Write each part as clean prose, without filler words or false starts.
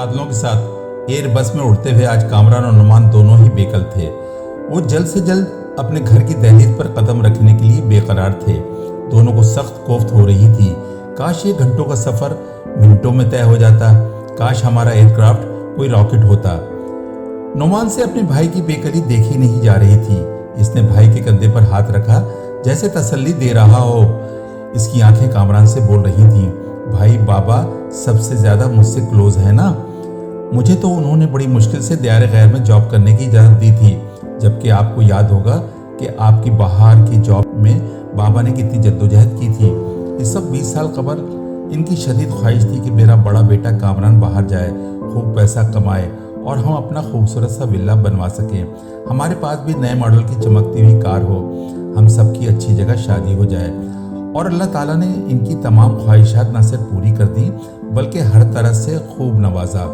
बादलों के साथ एयर बस में उड़ते हुए आज कामरान और नुमान दोनों ही बेकल थे। वो जल्द से जल्द अपने घर की दहलीज पर कदम रखने के लिए बेकरार थे। दोनों को सख्त कोफ्त हो रही थी। काश ये घंटों का सफर मिनटों में तय हो जाता। काश हमारा एयरक्राफ्ट कोई रॉकेट होता। नुमान से अपने भाई की बेकली देखी नहीं जा रही थी। इसने भाई के कंधे पर हाथ रखा जैसे तसल्ली दे रहा हो। इसकी आंखें कामरान से बोल रही थीं, भाई बाबा सबसे ज्यादा मुझसे क्लोज है ना। मुझे तो उन्होंने बड़ी मुश्किल से दियार गैर में जॉब करने की इजाजत दी थी, जबकि आपको याद होगा कि आपकी बाहर की जॉब में बाबा ने कितनी जद्दोजहद की थी। इस सब 20 साल कबल इनकी शदीद ख्वाहिश थी कि मेरा बड़ा बेटा कामरान बाहर जाए, खूब पैसा कमाए और हम अपना खूबसूरत सा विला बनवा सकें। हमारे पास भी नए मॉडल की चमकती हुई कार हो, हम सबकी अच्छी जगह शादी हो जाए। और अल्लाह ताला ने इनकी तमाम ख्वाहिशात न सिर्फ पूरी कर दी बल्कि हर तरह से खूब नवाजा।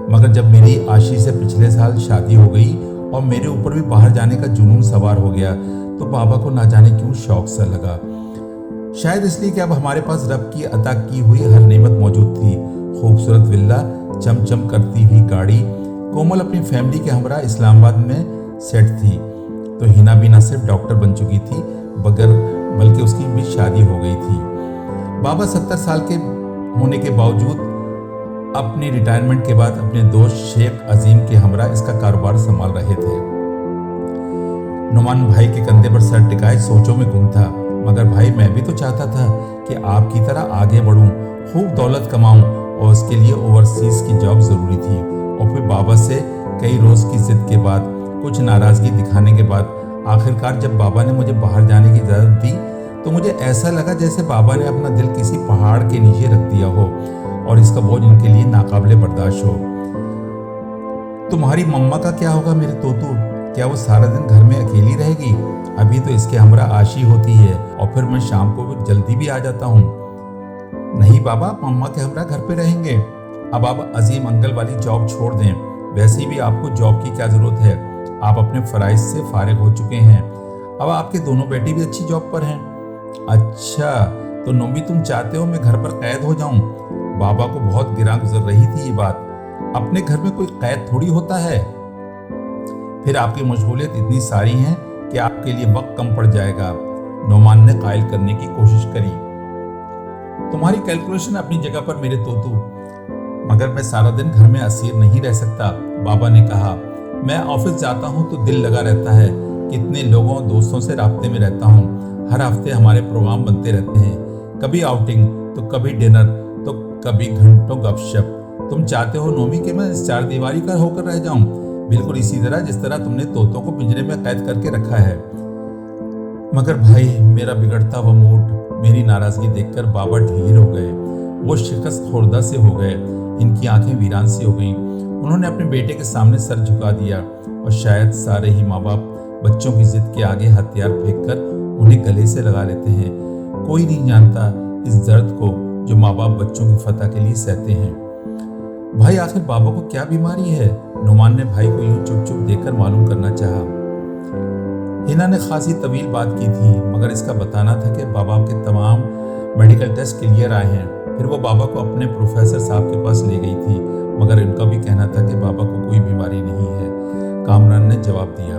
मगर जब मेरी आशी से पिछले साल शादी हो गई और मेरे ऊपर भी बाहर जाने का जुनून सवार हो गया तो बाबा को ना जाने क्यों शौक सा लगा। शायद इसलिए कि अब हमारे पास रब की अता की हुई हर नेमत मौजूद थी। खूबसूरत विला, चमचम करती हुई गाड़ी। कोमल अपनी फैमिली के हमरा इस्लामाबाद में सेट थी तो हिना भी न सिर्फ डॉक्टर बन चुकी थी बल्कि उसकी भी शादी हो गई थी। बाबा 70 साल के होने के बावजूद अपनी रिटायरमेंट के बाद अपने दोस्त शेख अजीम के हमरा इसका कारोबार संभाल रहे थे। नुमान भाई के कंधे पर सर टिकाए सोचों में गुम था। मगर भाई मैं भी तो चाहता था कि आपकी तरह आगे बढ़ूं, खूब दौलत कमाऊं और उसके लिए ओवरसीज की जॉब जरूरी थी। और फिर बाबा से कई रोज की जिद के बाद, कुछ नाराजगी दिखाने के बाद आखिरकार जब बाबा ने मुझे बाहर जाने की इजाजत दी तो मुझे ऐसा लगा जैसे बाबा ने अपना दिल किसी पहाड़ के नीचे रख दिया हो और इसका बोझ इनके लिए नाकाबिले बर्दाश्त हो। तुम्हारी मम्मा का क्या होगा मेरे तोतू? क्या वो सारा दिन घर में अकेली रहेगी? अभी तो इसके हमरा आशी होती है और फिर मैं शाम को जल्दी भी आ जाता हूँ। नहीं बाबा, मम्मा के हमरा घर पे रहेंगे। अब आप अजीम अंकल वाली जॉब छोड़ दें। वैसे भी आपको जॉब की क्या जरूरत है? आप अपने फराइज से फारिग हो चुके हैं। अब आपके दोनों बेटे भी अच्छी जॉब पर हैं। अच्छा, तो नोमी तुम चाहते हो मैं घर पर कैद हो जाऊं? बाबा को बहुत गिरा गुजर रही थी ये बात। अपने घर में कोई कैद थोड़ी होता है। फिर आपकी मशगूलियत इतनी सारी हैं कि आपके लिए वक्त कम पड़ जाएगा। नोमान ने कायल करने की कोशिश करी। तुम्हारी कैलकुलेशन अपनी जगह पर मेरे तोतू, मगर मैं सारा दिन घर में असीर नहीं रह सकता। बाबा ने कहा, मैं ऑफिस जाता हूँ तो दिल लगा रहता है। कितने लोगों दोस्तों से राब्ते में रहता हूँ। हर हफ्ते हमारे प्रोग्राम बनते रहते हैं, कभी आउटिंग तो कभी डिनर तो कभी घंटों गपशप। तुम चाहते हो नोमी कि मैं इस चार दीवारी का होकर रह जाऊं, बिल्कुल इसी तरह जिस तरह तुमने तोतों को पिंजरे में कैद करके रखा है। मगर भाई, मेरा बिगड़ता हुआ मूड, मेरी नाराजगी देखकर बाबा ढीर हो गए। वो शिकस्त खुर्दा से हो गए। इनकी आंखें वीरान सी हो गईं। उन्होंने अपने बेटे के सामने सर झुका दिया और शायद सारे ही माँ बाप बच्चों की जिद के आगे हथियार फेंककर उन्हें गले से लगा लेते हैं। कोई नहीं जानता इस दर्द को जो माँ बाप बच्चों की फतह के लिए सहते हैं। भाई, आखिर बाबा को क्या बीमारी है? नुमान ने भाई को यूं चुप चुप देखकर मालूम करना चाहा। हिना ने खासी तवील बात की थी, मगर इसका बताना था कि बाबा के तमाम मेडिकल टेस्ट क्लियर आए हैं। फिर वो बाबा को अपने प्रोफेसर साहब के पास ले गई थी, मगर इनका भी कहना था कि बाबा को कोई बीमारी नहीं है। कामरान ने जवाब दिया।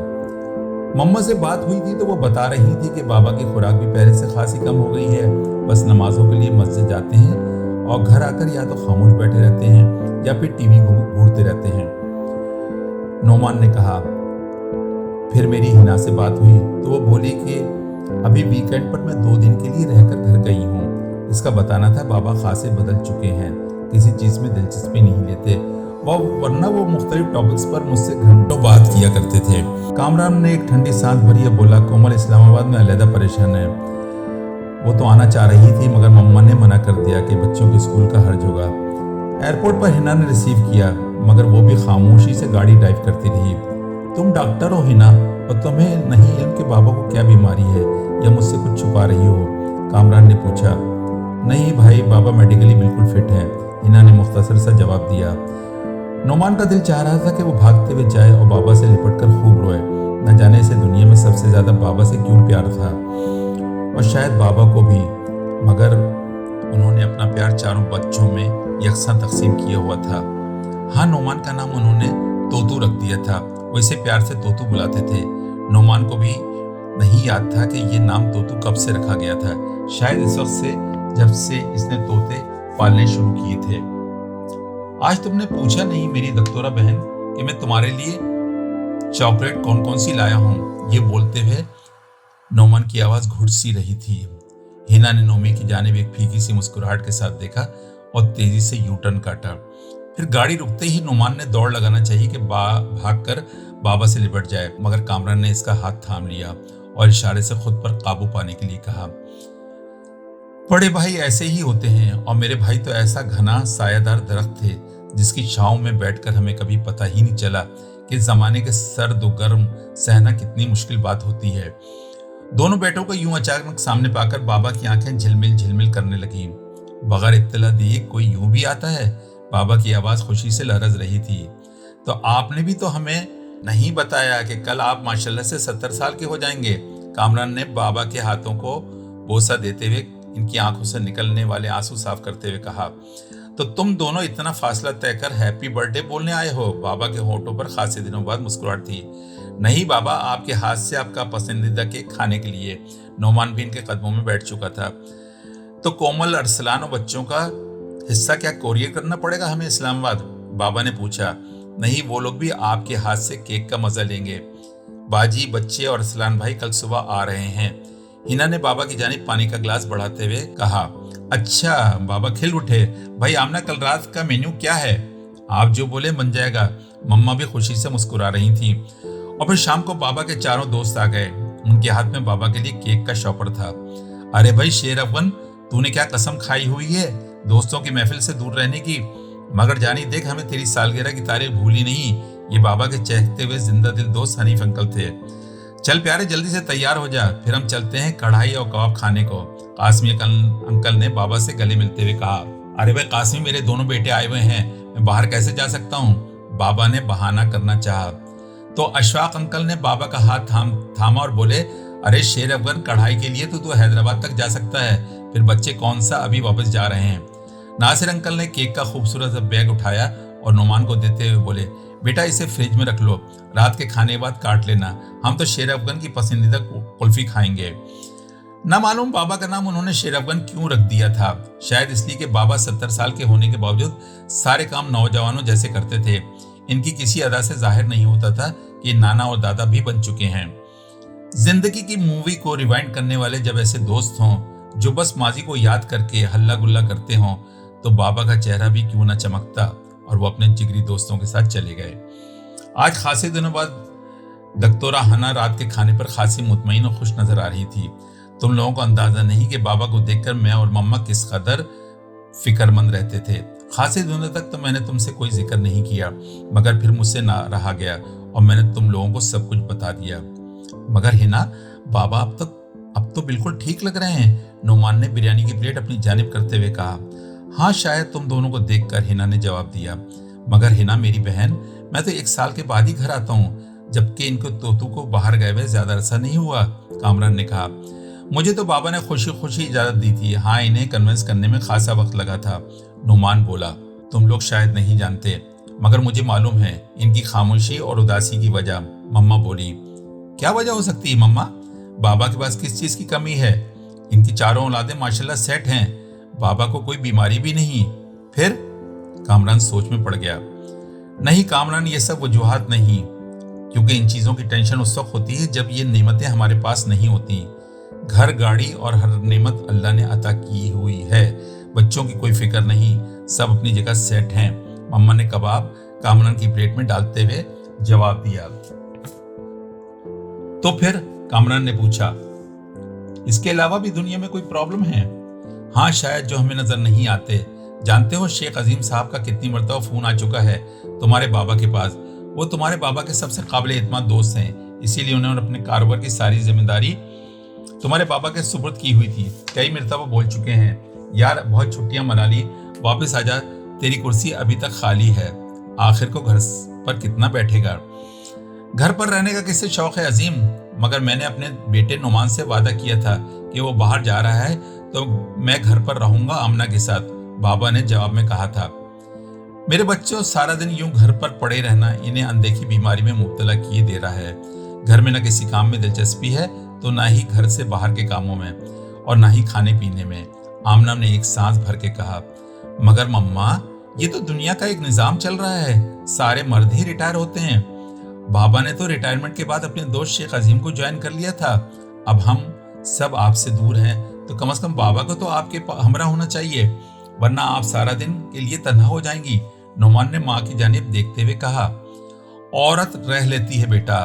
मम्मा से बात हुई थी तो वो बता रही थी कि बाबा की खुराक भी पहले से खासी कम हो गई है। बस नमाजों के लिए मस्जिद जाते हैं और घर आकर या तो खामोश बैठे रहते हैं या फिर टीवी घूरते रहते हैं। नोमान ने कहा। फिर मेरी हिना से बात हुई तो वो बोली कि अभी वीकेंड पर मैं 2 दिन के लिए रहकर घर गई हूँ। इसका बताना था बाबा खासे बदल चुके हैं, किसी चीज में दिलचस्पी नहीं लेते, वरना वो मुख्तलिफ टॉपिक्स पर मुझसे घंटों बात किया करते थे। कामरान ने एक ठंडी सांस भरी और बोला, कोमल इस्लामाबाद में अलहदा परेशान है। वो तो आना चाह रही थी मगर मम्मा ने मना कर दिया कि बच्चों के स्कूल का हर्ज होगा। एयरपोर्ट पर हिना ने रिसीव किया, मगर वो भी खामोशी से गाड़ी ड्राइव करती रही। तुम डॉक्टर हो हिना, और तुम्हें नहीं इल्म कि बाबा को क्या बीमारी है या मुझसे कुछ छुपा रही हो? कामरान ने पूछा। नहीं भाई, बाबा मेडिकली बिल्कुल फिट है, हिना ने मुख्तसर सा जवाब दिया। नोमान का दिल चाह रहा था कि वो भागते हुए जाए और बाबा से लिपटकर खूब रोए। न जाने से दुनिया में सबसे ज्यादा बाबा से क्यों प्यार था, और शायद बाबा को भी, मगर उन्होंने अपना प्यार चारों बच्चों में यकसा तकसीम किया हुआ था। हाँ, नोमान का नाम उन्होंने तोतू रख दिया था। वो इसे प्यार से तोतू बुलाते थे। नोमान को भी नहीं याद था कि ये नाम तोतू कब से रखा गया था। शायद इस वक्त से, जब से इसने तोते पालने शुरू किए थे। आज तुमने पूछा नहीं मेरी दक्तोरा बहन कि मैं तुम्हारे लिए चॉकलेट कौन कौन सी लाया हूं। ये बोलते हुए नोमान की आवाज घुट सी रही थी। हिना ने नोमी की जानिब एक फीकी सी मुस्कुराहट के साथ देखा और तेजी से यू टर्न काटा। फिर गाड़ी रुकते ही नोमान ने दौड़ लगाना चाहिए कि भागकर बाबा से लिपट जाए, मगर कामरान ने इसका हाथ थाम लिया और इशारे से खुद पर काबू पाने के लिए कहा, बड़े भाई ऐसे ही होते हैं, और मेरे भाई तो ऐसा घना सायादार दरख्त थे जिसकी छांव में बैठकर हमें कभी पता ही नहीं चला कि जमाने के सर्द और गर्म सहना कितनी मुश्किल बात होती है। दोनों बेटों को यूं अचानक सामने पाकर बाबा की आंखें झिलमिल झिलमिल करने लगी। बगैर इत्तला दिए कोई यूं भी आता है? बाबा की आवाज खुशी से लरज रही थी। तो आपने भी तो हमें नहीं बताया कि कल आप माशाल्लाह से 70 साल के हो जाएंगे। कामरान ने बाबा के हाथों को बोसा देते हुए इनकी आंखों से निकलने वाले आंसू साफ करते हुए कहा, तो तुम दोनों इतना फासला तय कर हैप्पी बर्थडे बोलने आए हो? बाबा के होठों पर खासे दिनों बाद मुस्कुराहट थी। नहीं बाबा, आपके हाथ से आपका पसंदीदा केक खाने के लिए। नोमान भी इनके कदमों में बैठ चुका था। तो कोमल, अरसलान और बच्चों का हिस्सा क्या कोरियर करना पड़ेगा हमें इस्लामाबाद? बाबा ने पूछा। नहीं, वो लोग भी आपके हाथ से केक का मजा लेंगे। बाजी, बच्चे और अरसलान भाई कल सुबह आ रहे हैं। हिना ने बाबा की जानिब पानी का ग्लास बढ़ाते हुए कहा। अच्छा, बाबा खिल उठे। भाई आमना, कल रात का मेन्यू क्या है? आप जो बोले बन जाएगा। मम्मा भी खुशी से मुस्कुरा रही थी। और फिर शाम को बाबा के चारों दोस्त आ गए। उनके हाथ में बाबा के लिए केक का शॉपर था। अरे भाई शेर अफगन, तूने क्या कसम खाई हुई है दोस्तों की महफिल से दूर रहने की? मगर जानी देख, हमें तेरी सालगिरह की तारीख भूली नहीं। ये बाबा के चहकते हुए जिंदा दिल दोस्त हनीफ अंकल थे। चल प्यारे, जल्दी से तैयार हो जा, फिर हम चलते हैं कढ़ाई और कबाब खाने को। कासमी अंकल ने बाबा से गले मिलते हुए कहा। अरे भाई कासमी, मेरे दोनों बेटे आए हुए हैं, मैं बाहर कैसे जा सकता हूँ? बाबा ने बहाना करना चाहा तो अशफाक अंकल ने बाबा का हाथ थामा और बोले, अरे शेर अफगन, कढ़ाई के लिए तो तू हैदराबाद तक जा सकता है, फिर बच्चे कौन सा अभी वापस जा रहे हैं। नासिर अंकल ने केक का खूबसूरत बैग उठाया और नोमान को देते हुए बोले, बेटा इसे फ्रिज में रख लो, रात के खाने के बाद काट लेना, हम तो शेर अफगन की पसंदीदा कुल्फी खाएंगे। न मालूम बाबा का नाम उन्होंने शेर अफगन क्यों रख दिया था। शायद इसलिए कि बाबा 70 साल के होने के बावजूद सारे काम नौजवानों जैसे करते थे। इनकी किसी अदा से जाहिर नहीं होता था कि नाना और दादा भी बन चुके हैं। जिंदगी की मूवी को रिवाइंड करने वाले जब ऐसे दोस्त हों जो बस माजी को याद करके हल्ला गुल्ला करते हों, तो बाबा का चेहरा भी क्यों न चमकता और वो अपने जिगरी दोस्तों के साथ चले गए। आज खासे दिनों बाद दक्तोरा हना रात के खाने पर खासी मुतमईन और खुश नजर आ रही थी। तुम लोगों को अंदाजा नहीं कि बाबा को देखकर मैं और मम्मा किस कदर फिक्रमंद रहते थे। खासे दिनों तक तो मैंने तुमसे कोई जिक्र नहीं किया, मगर फिर मुझसे ना रहा गया और मैंने तुम लोगों को सब कुछ बता दिया। मगर हिना, बाबा अब तो बिल्कुल ठीक लग रहे हैं। नोमान ने बिरयानी की प्लेट अपनी जानिब करते हुए कहा। हाँ, शायद तुम दोनों को देखकर, हिना ने जवाब दिया। मगर हिना मेरी बहन, मैं तो 1 साल के बाद ही घर आता हूँ, जबकि इनको तोतू को बाहर गए हुए ज्यादा अरसा नहीं हुआ। कामरान ने कहा। मुझे तो बाबा ने खुशी खुशी इजाजत दी थी। हाँ, इन्हें कन्विंस करने में खासा वक्त लगा था। नोमान बोला। तुम लोग शायद नहीं जानते, मगर मुझे मालूम है इनकी खामोशी और उदासी की वजह। मम्मा बोली। क्या वजह हो सकती है मम्मा? बाबा के पास किस चीज की कमी है? इनकी चारों औलादें माशाल्लाह सेट हैं, बाबा को कोई बीमारी भी नहीं। फिर? कामरान सोच में पड़ गया। नहीं कामरान, ये सब वजूहात नहीं, क्योंकि इन चीजों की टेंशन उस वक्त होती है जब ये नेमतें हमारे पास नहीं होती। घर, गाड़ी और हर नेमत अल्लाह ने अता की हुई है। बच्चों की कोई फिक्र नहीं, सब अपनी जगह सेट हैं। मम्मा ने कबाब कामरान की प्लेट में डालते हुए जवाब दिया। तो फिर? कामरान ने पूछा। इसके अलावा भी दुनिया में कोई प्रॉब्लम है? हाँ, शायद जो हमें नजर नहीं आते। जानते हो शेख अजीम साहब का कितनी मरतबा फोन आ चुका है तुम्हारे बाबा के पास। वो तुम्हारे बाबा के सबसे काबिल एतमाद दोस्त हैं, इसीलिए उन्होंने अपने कारोबार की सारी जिम्मेदारी तुम्हारे बाबा के सुपुर्द की हुई थी। कई मरतबा बोल चुके हैं, यार बहुत छुट्टियां मना ली, वापस आजा, तेरी कुर्सी अभी तक खाली है। आखिर को घर पर कितना बैठेगा? घर पर रहने का किससे शौक है अजीम? मगर मैंने अपने बेटे नुमान से वादा किया था कि वो बाहर जा रहा है तो मैं घर पर रहूंगा आमना के साथ, बाबा ने जवाब में कहा था। मेरे बच्चों सारा दिन यूं घर पर पड़े रहना इन्हें अनदेखी बीमारी में मुब्तला किए दे रहा है। घर में न किसी काम में दिलचस्पी है तो ना ही घर से बाहर के कामों में और ना ही खाने पीने में। आमना ने एक सांस भर के कहा, मगर मम्मा ये तो दुनिया का एक निजाम चल रहा है, सारे मर्द ही रिटायर होते हैं। बाबा ने तो रिटायरमेंट के बाद अपने दोस्त शेख अजीम को ज्वाइन कर लिया था। अब हम सब आपसे दूर हैं तो कम से कम बाबा को तो आपके हमरा होना चाहिए, वरना आप सारा दिन के लिए तन्हा हो जाएंगी। नोमान ने माँ की जानिब देखते हुए कहा, औरत रह लेती है बेटा,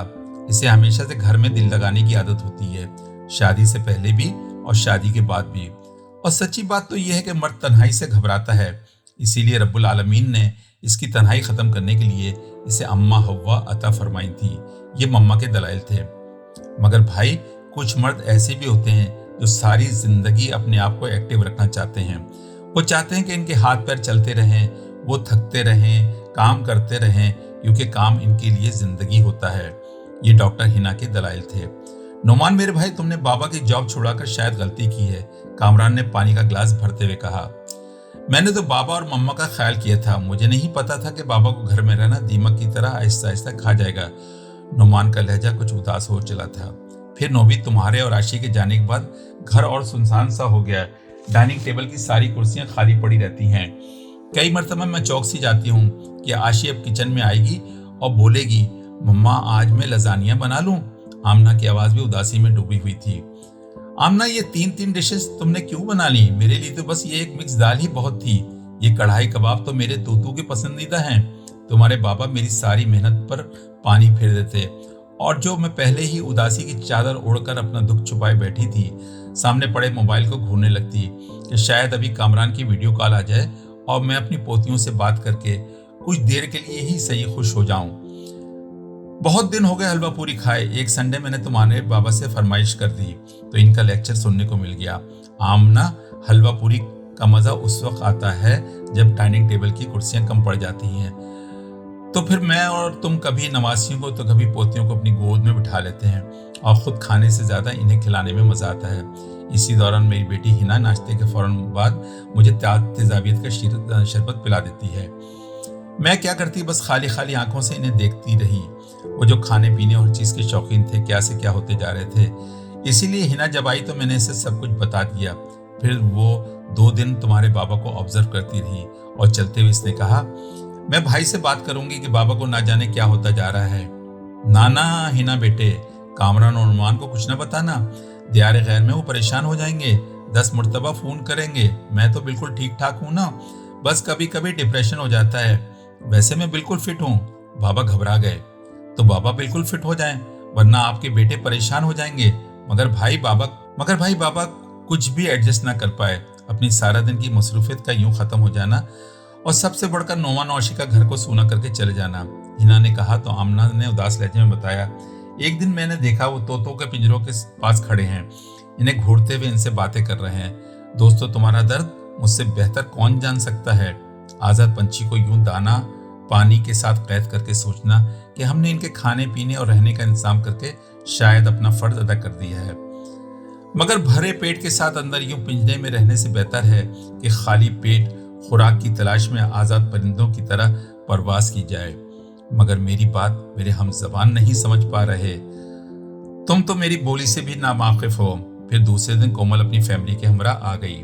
इसे हमेशा से घर में दिल लगाने की आदत होती है, शादी से पहले भी और शादी के बाद भी। और सच्ची बात तो यह है कि मर्द तन्हाई से घबराता है, इसीलिए रब्बुल आलमीन ने इसकी तन्हाई खत्म करने के लिए इसे अम्मा हव्वा अता फरमाई थी। ये मम्मा के दलाइल थे। मगर भाई कुछ मर्द ऐसे भी होते हैं जो सारी जिंदगी अपने आप को एक्टिव रखना चाहते हैं। वो चाहते हैं कि इनके हाथ पैर चलते रहें, वो थकते रहें, काम करते रहें, क्योंकि काम इनके लिए जिंदगी होता है। ये डॉक्टर हिना के दलाइल थे। नोमान मेरे भाई, तुमने बाबा की जॉब छुड़ाकर शायद गलती की है, कामरान ने पानी का गिलास भरते हुए कहा। मैंने तो बाबा और मम्मा का ख्याल किया था, मुझे नहीं पता था कि बाबा को घर में रहना दीमक की तरह आहिस्ता आहिस्ता खा जाएगा। नोमान का लहजा कुछ उदास हो चला था। फिर नोबी, तुम्हारे और आशी के जाने के बाद घर और सुनसान सा हो गया। डाइनिंग टेबल की सारी कुर्सियां खाली पड़ी रहती हैं। कई मरतबा मैं चौक सी जाती हूँ कि आशी अब किचन में आएगी और बोलेगी, मम्मा आज मैं लजानिया बना लूं। आमना की आवाज भी उदासी में डूबी हुई थी। आमना, ये तीन डिशेस तुमने क्यों बना ली? मेरे लिए तो बस ये एक मिक्स दाल ही बहुत थी। ये कढ़ाई कबाब तो मेरे तूतू के पसंदीदा हैं। तुम्हारे बाबा मेरी सारी मेहनत पर पानी फेर देते। और जो मैं पहले ही उदासी की चादर ओढ़कर अपना दुख छुपाए बैठी थी, सामने पड़े मोबाइल को घूरने लगती कि शायद अभी कामरान की वीडियो कॉल आ जाए और मैं अपनी पोतियों से बात करके कुछ देर के लिए ही सही खुश हो जाऊं। बहुत दिन हो गए हलवा पूरी खाए। एक संडे मैंने तुम्हारे बाबा से फरमाइश कर दी तो इनका लेक्चर सुनने को मिल गया। आमना, हलवा पूरी का मजा उस वक्त आता है जब डाइनिंग टेबल की कुर्सियां कम पड़ जाती हैं, तो फिर मैं और तुम कभी नवासियों को तो कभी पोतियों को अपनी गोद में बिठा लेते हैं और खुद खाने से ज्यादा इन्हें खिलाने में मजा आता है। इसी दौरान मेरी बेटी हिना नाश्ते के फौरन बाद मुझे तेजाबियत का शरबत पिला देती है। मैं क्या करती, बस खाली खाली आंखों से इन्हें देखती रही। वो जो खाने पीने और चीज के शौकीन थे, क्या से क्या होते जा रहे थे। इसीलिए हिना जब आई तो मैंने इसे सब कुछ बता दिया। फिर वो 2 दिन तुम्हारे बाबा को ऑब्जर्व करती रही और चलते हुए इसने कहा, मैं भाई से बात करूंगी कि बाबा को ना जाने क्या होता जा रहा है। नाना हिना बेटे, कामरान और नुमान को कुछ ना बताना, दियारे गैर में वो परेशान हो जाएंगे, 10 मरतबा फोन करेंगे। मैं तो बिल्कुल ठीक ठाक हूँ ना, बस कभी कभी डिप्रेशन हो जाता है, वैसे मैं बिल्कुल फिट हूँ। बाबा घबरा गए। तो बाबा बिल्कुल फिट हो जाएं, वरना आपके बेटे परेशान हो जाएंगे। मगर भाई बाबा कुछ भी एडजस्ट ना कर पाए। अपनी सारा दिन की मसरूफियत का यूं खत्म हो जाना और सबसे बढ़कर नोमान और आशी का घर को सूना करके चले जाना। हिना ने कहा तो आमना ने उदास लहजे में बताया, एक दिन मैंने देखा वो तोतों के पिंजरों के पास खड़े हैं, इन्हें घूरते हुए इनसे बातें कर रहे हैं। दोस्तों, तुम्हारा दर्द मुझसे बेहतर कौन जान सकता है। आजाद पंछी को यूं दाना पानी के साथ कैद करके सोचना कि हमने इनके खाने पीने और रहने का इंतजाम करके शायद अपना फर्ज अदा कर दिया है। मगर भरे पेट के साथ अंदर यूं पिंजरे में रहने से बेहतर है कि खाली पेट खुराक की तलाश में आजाद परिंदों की तरह परवास की जाए। मगर मेरी बात मेरे हम ज़बान नहीं समझ पा रहे। तुम तो मेरी बोली से भी नावाकिफ हो। फिर दूसरे दिन कोमल अपनी फैमिली के हमरा आ गई।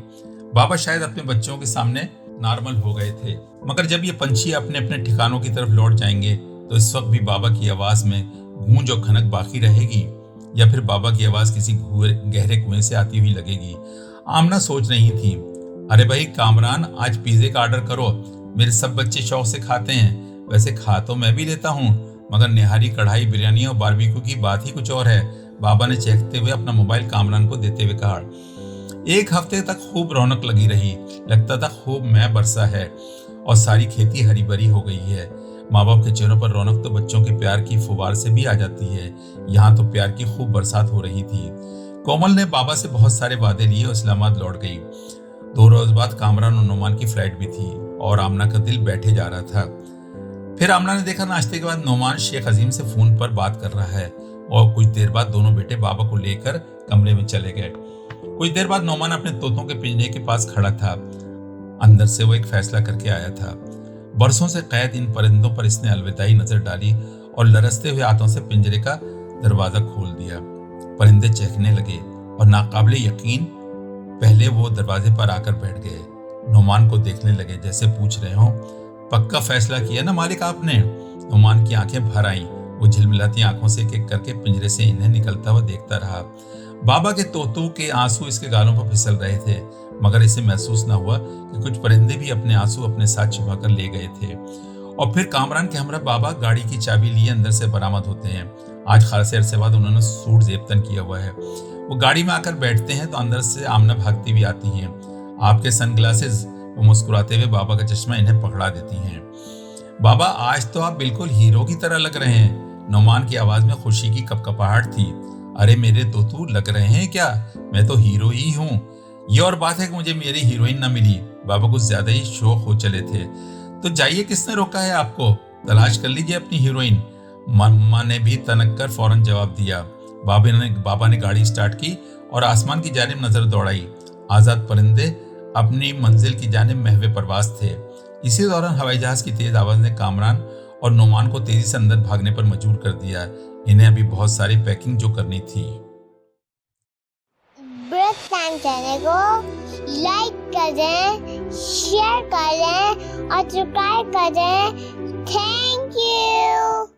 बाबा शायद अपने बच्चों के सामने नॉर्मल हो गए थे, मगर जब ये पंछी अपने अपने ठिकानों की तरफ लौट जाएंगे तो इस वक्त भी बाबा की आवाज में गूंज और खनक बाकी रहेगी, या फिर बाबा की आवाज किसी गहरे कुएं से आती हुई लगेगी। आमना सोच रही थी, अरे भाई कामरान, आज पिज्जे का ऑर्डर करो, मेरे सब बच्चे शौक से खाते हैं। वैसे खा तो मैं भी लेता हूँ, मगर निहारी कढ़ाई बिरयानी और बारबेक्यू की बात ही कुछ और है। बाबा ने चहकते हुए अपना मोबाइल कामरान को देते हुए कहा। 1 हफ्ते तक खूब रौनक लगी रही, लगता था खूब मैं बरसा है और सारी खेती हरी भरी हो गई है। माँ बाप के चेहरों पर रौनक तो बच्चों के प्यार की फुवार से भी आ जाती है। यहाँ तो प्यार की खूब बरसात हो रही थी। कोमल ने बाबा से बहुत सारे वादे लिए और इस्लामाबाद लौट गई। 2 रोज बाद कामरान और नोमान की फ्लाइट भी थी और आमना का दिल बैठे जा रहा था। फिर आमना ने देखा नाश्ते के बाद नोमान शेख अजीम से फोन पर बात कर रहा है और कुछ देर बाद दोनों बेटे बाबा को लेकर कमरे में चले गए। कुछ देर बाद नोमान अपने तोतों के पिंजरे के पास खड़ा था। अंदर से वो एक फैसला करके आया था। बरसों से कैद इन परिंदों पर इसने अलविदाई नजर डाली और लरसते हुए हाथों से पिंजरे का दरवाजा खोल दिया। परिंदे चहकने लगे और नाकाबिले यकीन पहले वो दरवाजे पर आकर बैठ गए। नुमान को देखने लगे जैसे पूछ रहे हो, पक्का फैसला किया ना मालिक आपने? नुमान की आंखें भर आईं। वो झिलमिलाती आंखों से एक एक करके पिंजरे से इन्हें निकलता हुआ देखता रहा। बाबा के तोतों के आंसू इसके गालों पर फिसल रहे थे, मगर इसे महसूस न हुआ कि कुछ परिंदे भी अपने आंसू अपने साथ छुपाकर ले गए थे। और फिर कामरान के हमरा बाबा गाड़ी की चाबी लिए अंदर से बरामद होते हैं। आज खासे अरसे बाद उन्होंने सूट जेबतन किया हुआ है। वो गाड़ी में आकर बैठते हैं तो अंदर से आमना भागती हुई आती हैं। आपके सनग्लासेस, वो मुस्कुराते हुए बाबा का चश्मा इन्हें पकड़ा देती हैं। बाबा, आज तो आप बिल्कुल हीरो की तरह लग रहे हैं। नुमान की आवाज में खुशी की कपकपाहट थी। अरे मेरे तोतू, लग रहे हैं क्या? मैं तो हीरो ही हूँ। ये और बात है कि मुझे मेरी हीरोइन न मिली। बाबा कुछ ज्यादा ही शौक हो चले थे। तो जाइए, किसने रोका है आपको? तलाश कर लीजिए अपनी हीरोइन। मम्मा ने भी तनक कर फौरन जवाब दिया। बाबा ने गाड़ी स्टार्ट की और आसमान की जानिब नजर दौड़ाई। आजाद परिंदे अपनी मंजिल की जानिब महवे परवास थे। इसी दौरान हवाई जहाज की तेज आवाज ने कामरान और नुमान को तेजी से अंदर भागने पर मजबूर कर दिया। इन्हें अभी बहुत सारी पैकिंग जो करनी थी। ब्रेक टाइम चैनल को लाइक करें, शेयर करें और सब्सक्राइब करें। Thank you.